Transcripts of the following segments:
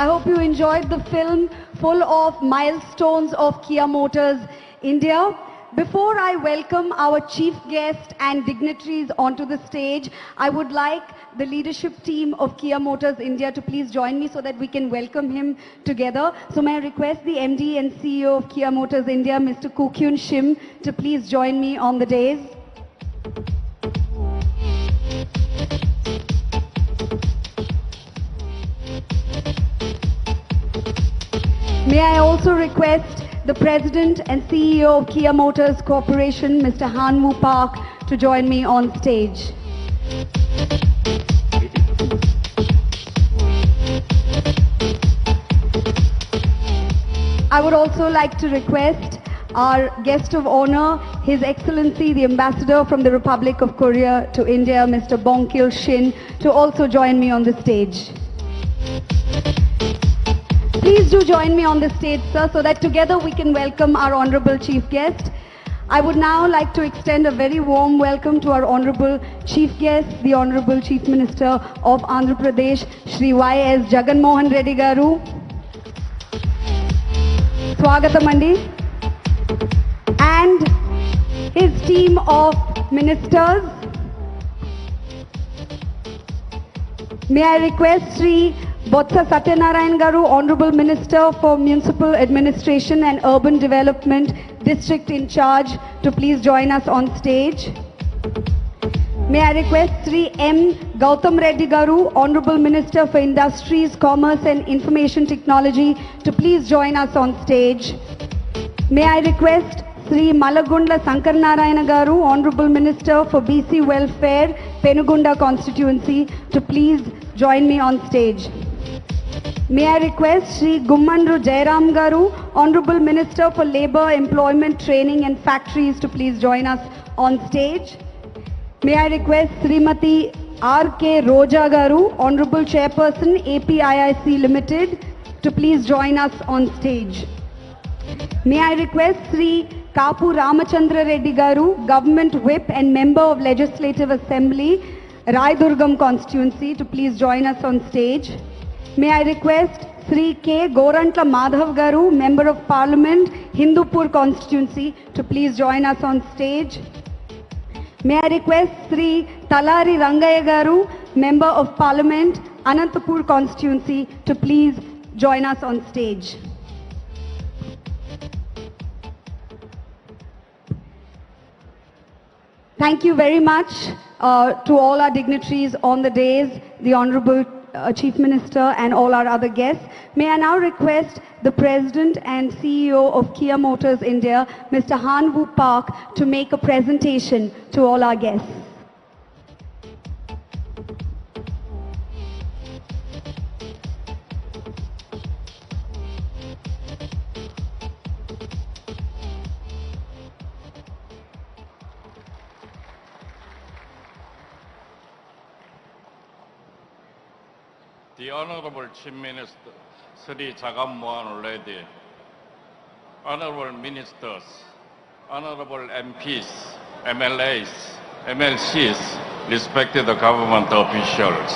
I hope you enjoyed the film full of milestones of Kia Motors India. Before I welcome our chief guest and dignitaries onto the stage, I would like the leadership team of Kia Motors India to please join me so that we can welcome him together. So may I request the MD and CEO of Kia Motors India, Mr. Koo Kyun Shim, to please join me on the dais. May I also request the President and CEO of Kia Motors Corporation, Mr. Hon'ble Park, to join me on stage. I would also like to request our guest of honor, His Excellency the Ambassador from the Republic of Korea to India, Mr. Bongkil Shin, to also join me on the stage. Please do join me on the stage, sir, so that together we can welcome our honorable chief guest. I would now like to extend a very warm welcome to our honorable chief guest, the Honorable Chief Minister of Andhra Pradesh, Shri Y.S. Jagan Mohan Reddy Garu. Swagatam Andi. And his team of ministers. May I request Shri Botsa Satyanarayan Garu, Honorable Minister for Municipal Administration and Urban Development, District in charge, to please join us on stage. May I request Sri M. Gautam Reddy Garu, Honorable Minister for Industries, Commerce and Information Technology, to please join us on stage. May I request Sri Malagundla Sankar Narayana Garu, Honorable Minister for BC Welfare, Penugunda Constituency, to please join me on stage. May I request Sri Gummandru Jairam Garu, Honorable Minister for Labour, Employment, Training and Factories, to please join us on stage. May I request Srimati R.K. Roja Garu, Honorable Chairperson, APIIC Limited, to please join us on stage. May I request Sri Kapu Ramachandra Reddy Garu, Government Whip and Member of Legislative Assembly, Raidurgam Constituency, to please join us on stage. May I request Sri K. Gorantla Madhav Garu, Member of Parliament, Hindupur Constituency, to please join us on stage. May I request Sri Talari Rangaya Garu, Member of Parliament, Anathapuram Constituency, to please join us on stage. Thank you very much to all our dignitaries on the dais, the Honorable Chief Minister and all our other guests. May I now request the President and CEO of Kia Motors India, Mr. Hon'ble Park, to make a presentation to all our guests. The Honorable Chief Minister, Sri Jagan Mohan Reddy, Honorable Ministers, Honorable MPs, MLAs, MLCs, respected government officials,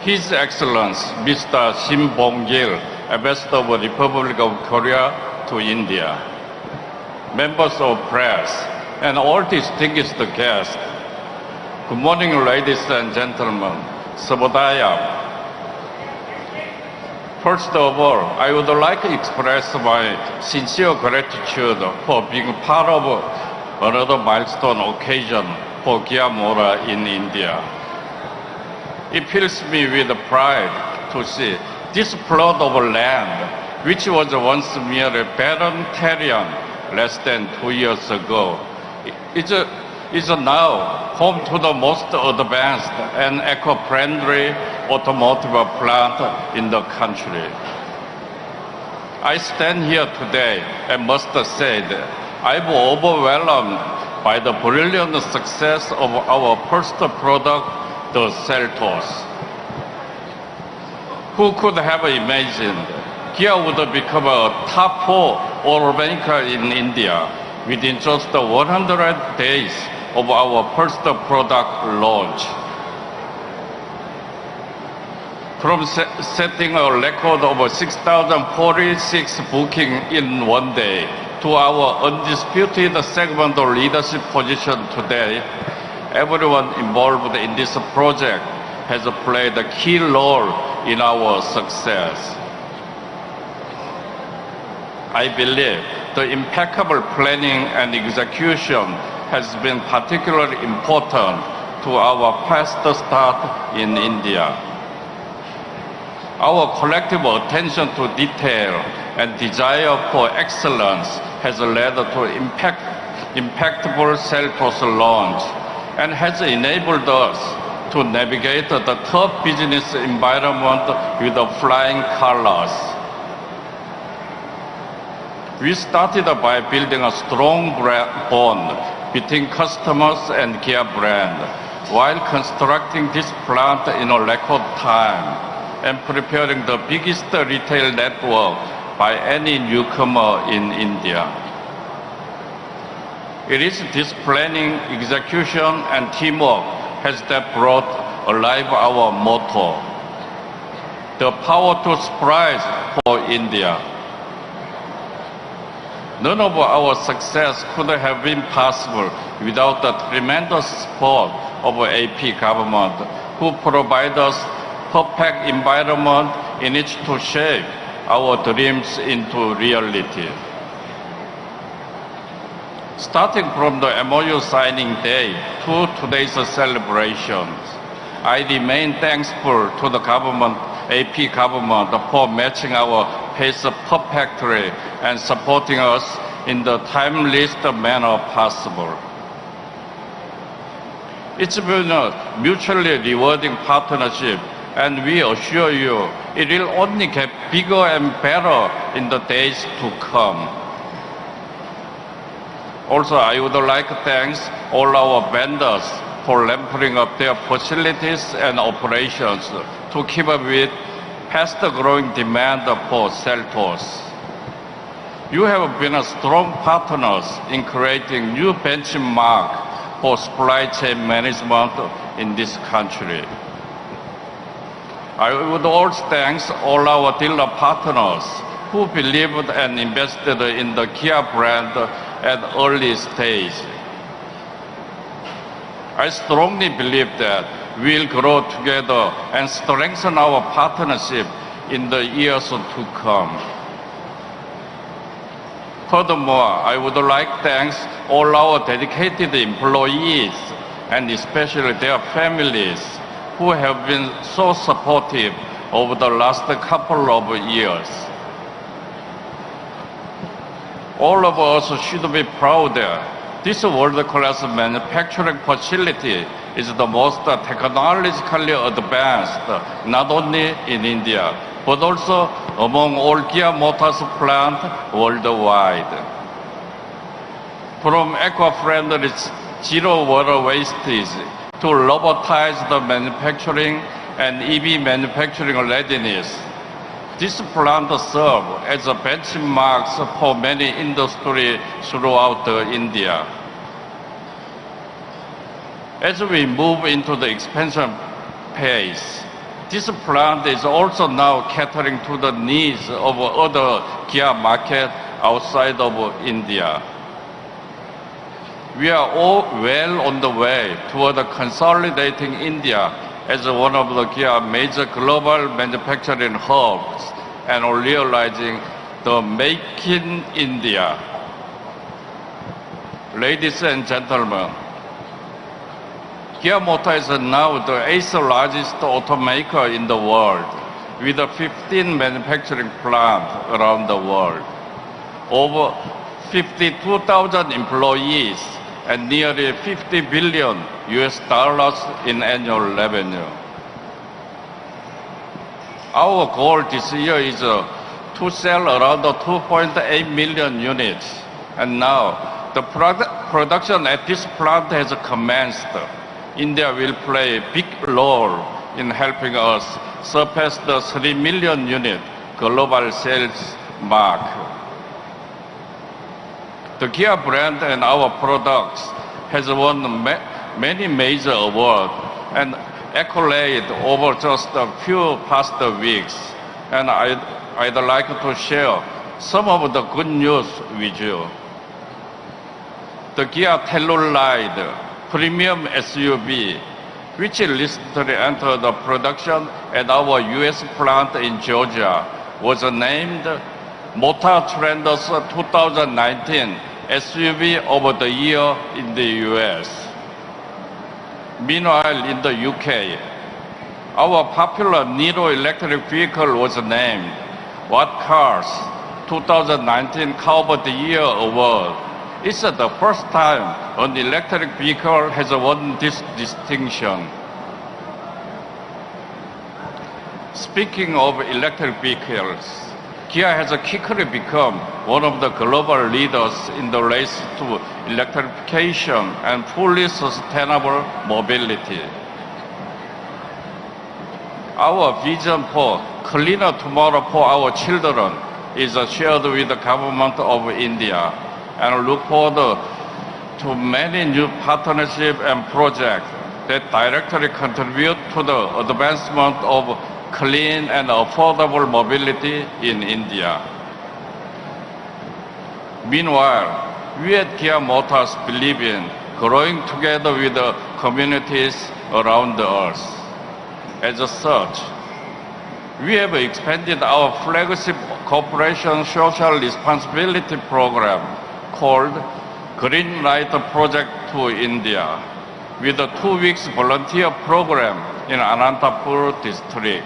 His Excellency Mr. Shim Bongkil, Ambassador of the Republic of Korea to India, members of press, and all distinguished guests. Good morning, ladies and gentlemen. Sabodaya. First of all, I would like to express my sincere gratitude for being part of another milestone occasion for Kia Motors in India. It fills me with pride to see this plot of land, which was once mere barren terrain less than 2 years ago, is now home to the most advanced and eco-friendly automotive plant in the country. I stand here today and must say that I'm overwhelmed by the brilliant success of our first product, the Seltos. Who could have imagined Kia would become a top 4 automaker in India within just 100 days of our first product launch? From setting a record of 6,046 booking in one day to our undisputed segment leadership position today, everyone involved in this project has played a key role in our success. I believe the impeccable planning and execution has been particularly important to our fast start in India. Our collective attention to detail and desire for excellence has led to impactful Sericulture launch and has enabled us to navigate the tough business environment with flying colors. We started by building a strong bond between customers and Kia brand while constructing this plant in a record time and preparing the biggest retail network by any newcomer in India. It is this planning, execution, and teamwork that brought alive our motto, the power to surprise for India. None of our success could have been possible without the tremendous support of AP government, who provide us perfect environment in which to shape our dreams into reality. Starting from the MOU signing day to today's celebrations, I remain thankful to the government, AP government, for matching our pace perfectly and supporting us in the timeliest manner possible. It's been a mutually rewarding partnership, and we assure you it will only get bigger and better in the days to come. Also, I would like to thank all our vendors for ramping up their facilities and operations to keep up with fast-growing demand for cell tours. You have been a strong partners in creating new benchmark for supply chain management in this country. I would also thank all our dealer partners who believed and invested in the Kia brand at early stage. I strongly believe that we'll grow together and strengthen our partnership in the years to come. Furthermore, I would like to thank all our dedicated employees and especially their families who have been so supportive over the last couple of years. All of us should be proud that this world-class manufacturing facility is the most technologically advanced, not only in India, but also among all Kia Motors plants worldwide. From eco-friendly zero water wastage to robotized manufacturing and EV manufacturing readiness, this plant serves as a benchmark for many industries throughout India. As we move into the expansion phase, this plant is also now catering to the needs of other Kia markets outside of India. We are all well on the way toward consolidating India as one of the Kia major global manufacturing hubs and realizing the Make in India. Ladies and gentlemen, Kia Motors is now the 8th largest automaker in the world, with 15 manufacturing plants around the world, over 52,000 employees, and nearly $50 billion in annual revenue. Our goal this year is to sell around 2.8 million units, and now the production at this plant has commenced. India will play a big role in helping us surpass the 3 million unit global sales mark. The Kia brand and our products has won many major awards, and accolade over just a few past weeks, and I'd like to share some of the good news with you. The Kia Telluride premium SUV, which recently entered the production at our U.S. plant in Georgia, was named Motor Trend's 2019 SUV of the Year in the U.S. Meanwhile, in the UK, our popular Niro electric vehicle was named What Cars 2019 Car of the Year Award. It's the first time an electric vehicle has won this distinction. Speaking of electric vehicles, Kia has quickly become one of the global leaders in the race to electrification and fully sustainable mobility. Our vision for cleaner tomorrow for our children is shared with the government of India, and look forward to many new partnerships and projects that directly contribute to the advancement of clean and affordable mobility in India. Meanwhile, we at Kia Motors believe in growing together with the communities around the earth. As such, we have expanded our flagship corporation social responsibility program called Green Light Project to India, with a 2-week volunteer program in Anathapuram district.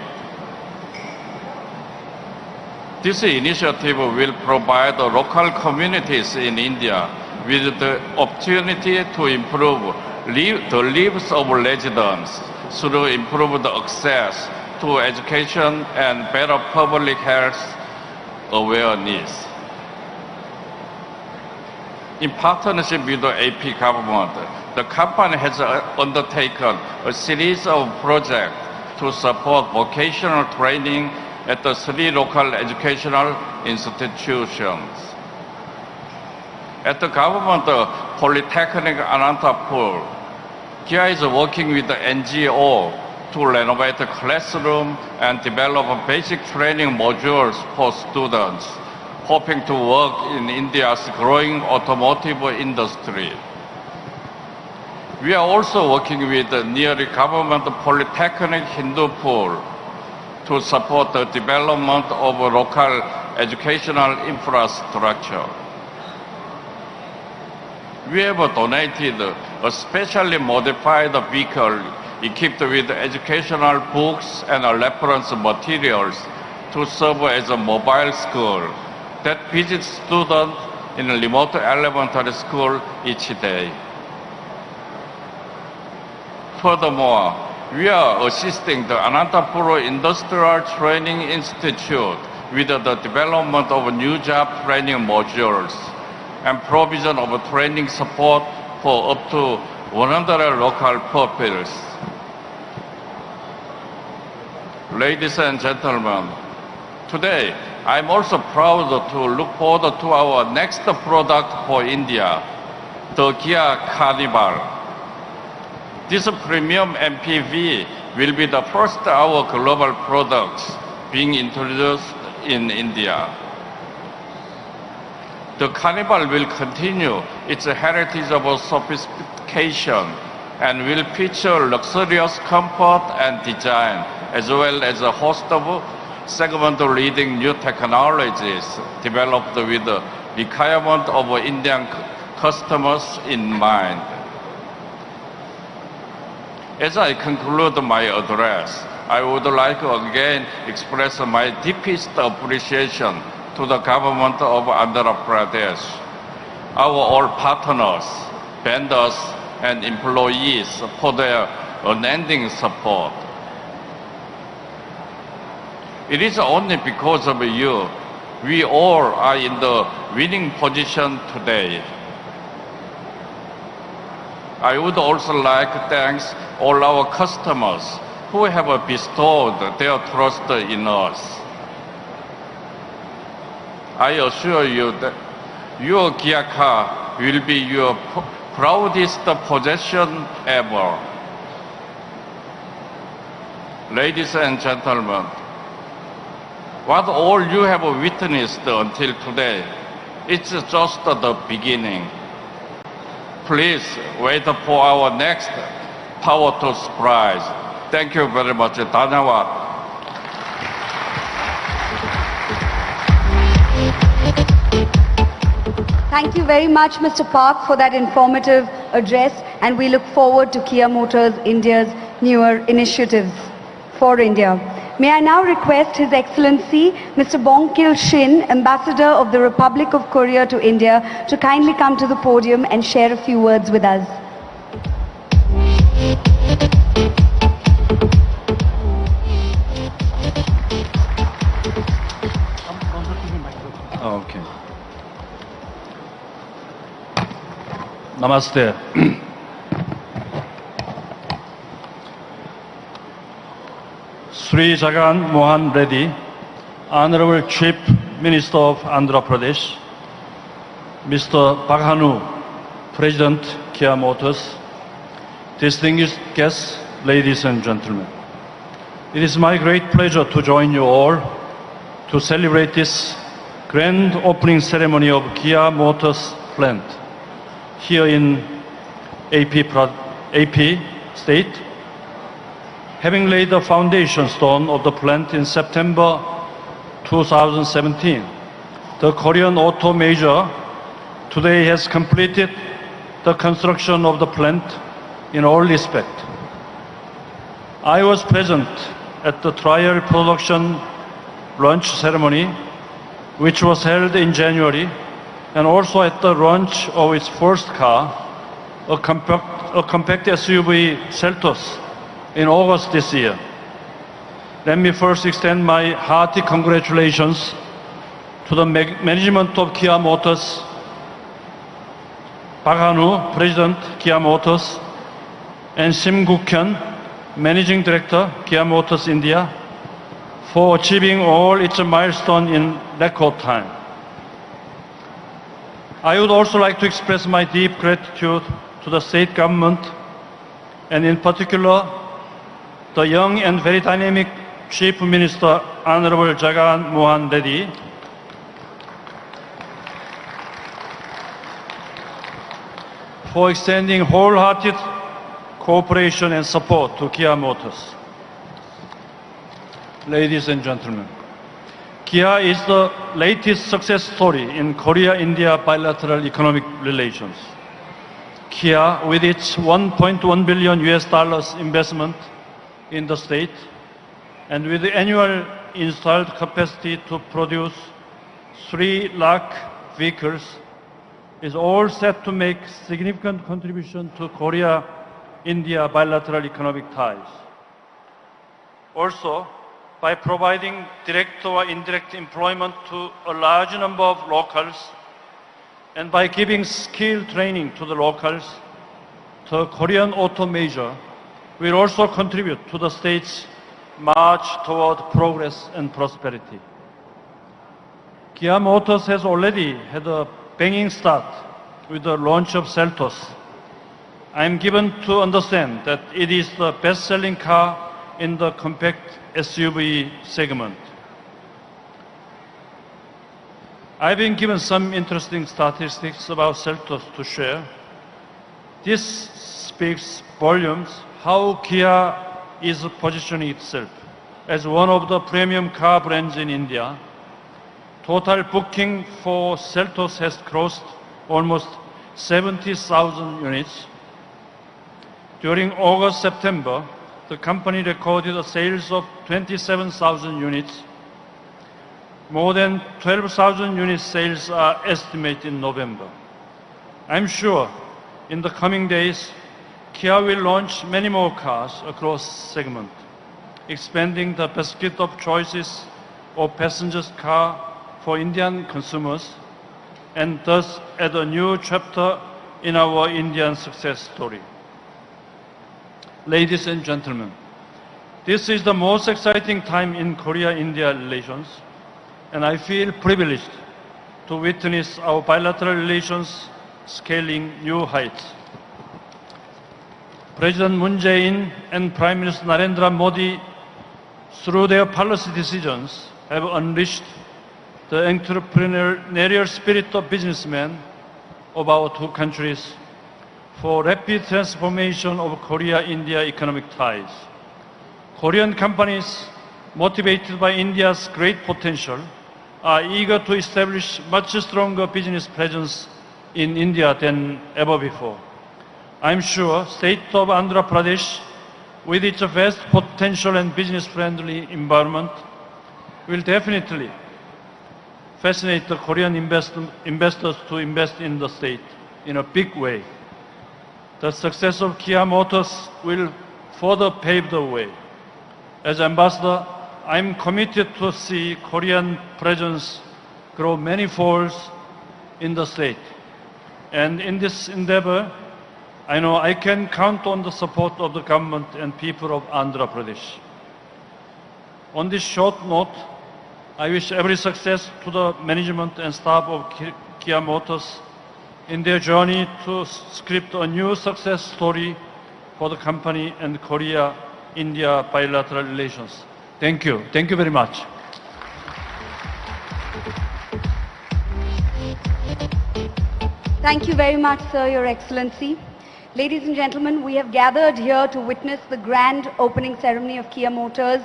This initiative will provide the local communities in India with the opportunity to improve the lives of residents through improved access to education and better public health awareness. In partnership with the AP government, the company has undertaken a series of projects to support vocational training at the 3 local educational institutions. At the government Polytechnic Anathapuram, Kia is working with the NGO to renovate the classroom and develop basic training modules for students, hoping to work in India's growing automotive industry. We are also working with the nearby government Polytechnic Hindupur to support the development of local educational infrastructure. We have donated a specially modified vehicle equipped with educational books and reference materials to serve as a mobile school that visits students in a remote elementary school each day. Furthermore, we are assisting the Anathapuram Industrial Training Institute with the development of new job training modules and provision of training support for up to 100 local pupils. Ladies and gentlemen, today I'm also proud to look forward to our next product for India, the Kia Carnival. This premium MPV will be the first of our global products being introduced in India. The Carnival will continue its heritage of sophistication and will feature luxurious comfort and design, as well as a host of segment-leading new technologies developed with the requirement of Indian customers in mind. As I conclude my address, I would like to again express my deepest appreciation to the government of Andhra Pradesh, our all partners, vendors, and employees for their unending support. It is only because of you we all are in the winning position today. I would also like to thank all our customers who have bestowed their trust in us. I assure you that your Kia car will be your proudest possession ever. Ladies and gentlemen, what all you have witnessed until today, it's just the beginning. Please wait for our next Power to Surprise. Thank you very much. Dhanyawad. Thank you very much, Mr. Park, for that informative address, and we look forward to Kia Motors India's newer initiatives for India. May I now request His Excellency, Mr. Bongkil Shin, Ambassador of the Republic of Korea to India, to kindly come to the podium and share a few words with us. Okay. Namaste. Sri Jagan Mohan Reddy, Honorable Chief Minister of Andhra Pradesh, Mr. Baghanu, President Kia Motors, distinguished guests, ladies and gentlemen. It is my great pleasure to join you all to celebrate this grand opening ceremony of Kia Motors plant here in AP state. Having laid the foundation stone of the plant in September 2017, the Korean auto major today has completed the construction of the plant in all respects. I was present at the trial production launch ceremony, which was held in January, and also at the launch of its first car, a compact SUV Seltos, in August this year. Let me first extend my hearty congratulations to the management of Kia Motors, Baghanu, President Kia Motors, and Sim Guk-hyun, Managing Director, Kia Motors India, for achieving all its milestones in record time. I would also like to express my deep gratitude to the state government, and in particular, the young and very dynamic Chief Minister, Honorable Jagan Mohan Reddy, for extending wholehearted cooperation and support to Kia Motors. Ladies and gentlemen, Kia is the latest success story in Korea-India bilateral economic relations. Kia, with its $1.1 billion investment in the state, and with the annual installed capacity to produce 3 lakh vehicles, is all set to make significant contribution to Korea-India bilateral economic ties. Also, by providing direct or indirect employment to a large number of locals, and by giving skill training to the locals, the Korean auto major will also contribute to the state's march toward progress and prosperity. Kia Motors has already had a banging start with the launch of Seltos. I am given to understand that it is the best-selling car in the compact SUV segment. I've been given some interesting statistics about Seltos to share. This speaks volumes how Kia is positioning itself as one of the premium car brands in India. Total booking for Seltos has crossed almost 70,000 units. During August-September, the company recorded a sales of 27,000 units. More than 12,000 unit sales are estimated in November. I'm sure in the coming days, Kia will launch many more cars across segments, expanding the basket of choices of passengers' car for Indian consumers, and thus add a new chapter in our Indian success story. Ladies and gentlemen, this is the most exciting time in Korea-India relations, and I feel privileged to witness our bilateral relations scaling new heights. President Moon Jae-in and Prime Minister Narendra Modi through their policy decisions, have unleashed the entrepreneurial spirit of businessmen of our two countries for rapid transformation of Korea-India economic ties. Korean companies, motivated by India's great potential, are eager to establish much stronger business presence in India than ever before. I'm sure state of Andhra Pradesh, with its vast potential and business-friendly environment, will definitely fascinate the Korean investors to invest in the state in a big way. The success of Kia Motors will further pave the way. As ambassador, I'm committed to see Korean presence grow many folds in the state. And in this endeavor, I know I can count on the support of the government and people of Andhra Pradesh. On this short note, I wish every success to the management and staff of Kia Motors in their journey to script a new success story for the company and Korea-India bilateral relations. Thank you. Thank you very much. Thank you very much, sir, Your Excellency. Ladies and gentlemen, we have gathered here to witness the grand opening ceremony of Kia Motors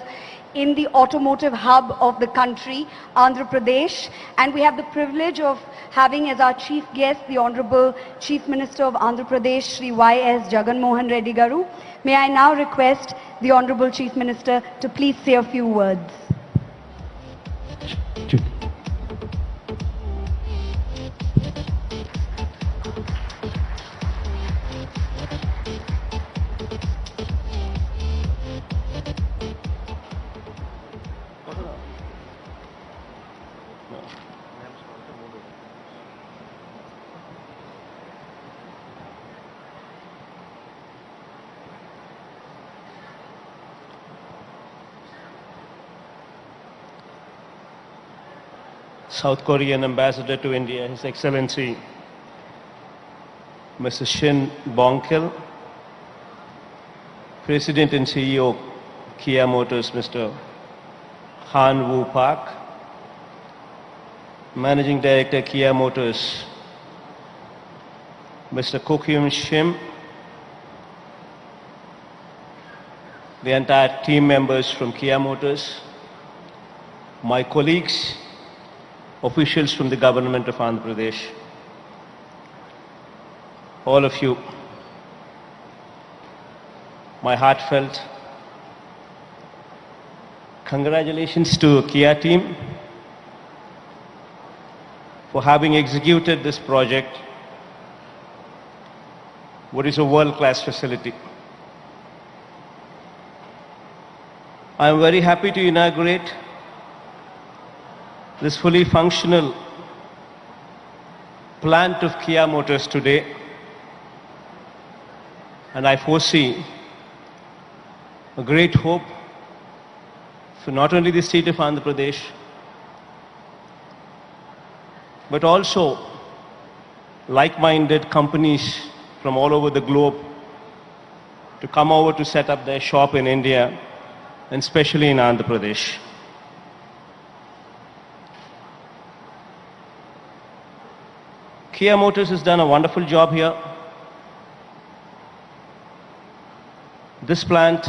in the automotive hub of the country, Andhra Pradesh. And we have the privilege of having as our chief guest the Honorable Chief Minister of Andhra Pradesh, Shri Y.S. Jagan Mohan Reddy Garu. May I now request the Honorable Chief Minister to please say a few words. South Korean Ambassador to India, His Excellency Mr. Shin Bongkil, President and CEO Kia Motors Mr. Hon'ble Park, Managing Director Kia Motors Mr. Kokyum Shim, the entire team members from Kia Motors, my colleagues, officials from the government of Andhra Pradesh, all of you, my heartfelt congratulations to Kia team for having executed this project, what is a world-class facility. I am very happy to inaugurate this fully functional plant of Kia Motors today, and I foresee a great hope for not only the state of Andhra Pradesh, but also like-minded companies from all over the globe to come over to set up their shop in India, and especially in Andhra Pradesh. Kia Motors has done a wonderful job here. This plant,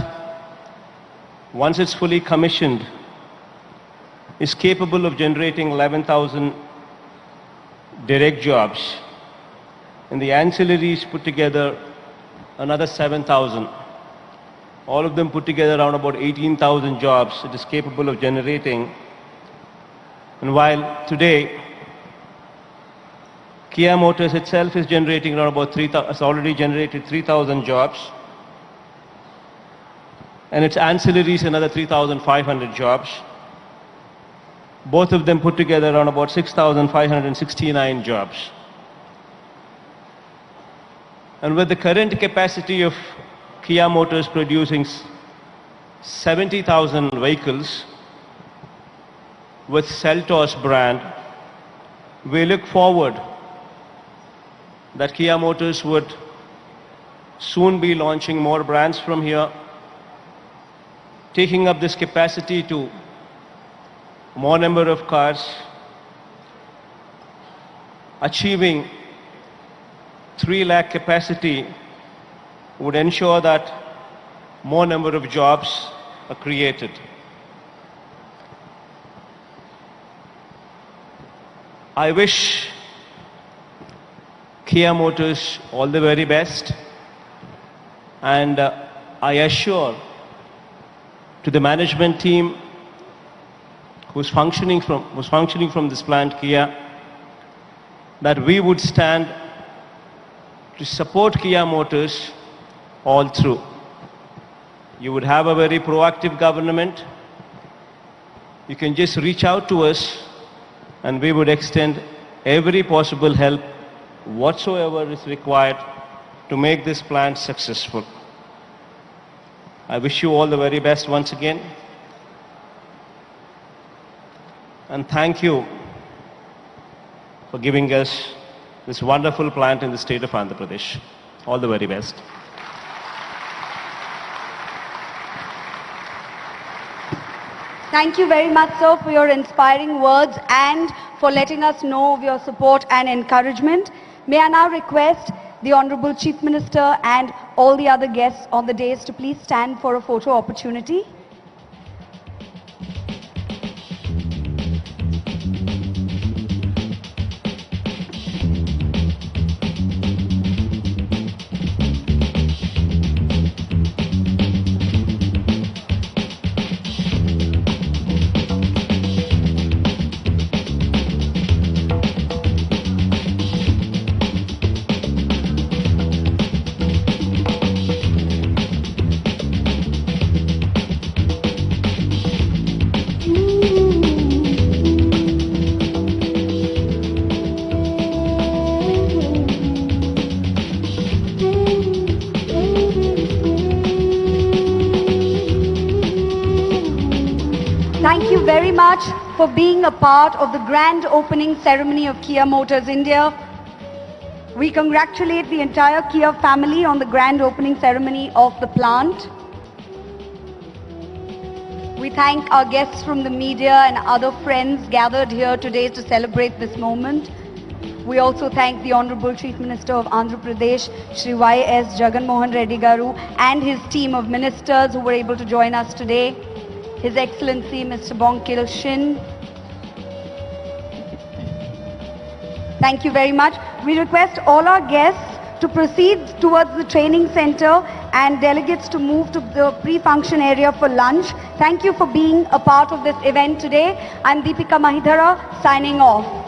once it's fully commissioned, is capable of generating 11,000 direct jobs. And the ancillaries put together another 7,000. All of them put together around about 18,000 jobs it is capable of generating. And while today, Kia Motors itself is generating around about has already generated 3,000 jobs, and its ancillaries another 3,500 jobs. Both of them put together around about 6,569 jobs. And with the current capacity of Kia Motors producing 70,000 vehicles with Seltos brand, we look forward that Kia Motors would soon be launching more brands from here, taking up this capacity to more number of cars, achieving 3 lakh capacity would ensure that more number of jobs are created. I wish Kia Motors all the very best, and I assure to the management team who's functioning from this plant Kia that we would stand to support Kia Motors all through. You would have a very proactive government. You can just reach out to us and we would extend every possible help whatsoever is required to make this plant successful. I wish you all the very best once again. And thank you for giving us this wonderful plant in the state of Andhra Pradesh. All the very best. Thank you very much, sir, for your inspiring words and for letting us know of your support and encouragement. May I now request the Honorable Chief Minister and all the other guests on the dais to please stand for a photo opportunity. Thank you very much for being a part of the grand opening ceremony of Kia Motors India. We congratulate the entire Kia family on the grand opening ceremony of the plant. We thank our guests from the media and other friends gathered here today to celebrate this moment. We also thank the Honorable Chief Minister of Andhra Pradesh, Shri Y.S. Jagan Mohan Reddy Garu, and his team of ministers who were able to join us today. His Excellency Mr. Bongkil Shin. Thank you very much. We request all our guests to proceed towards the training center and delegates to move to the pre-function area for lunch. Thank you for being a part of this event today. I'm Deepika Mahidhara signing off.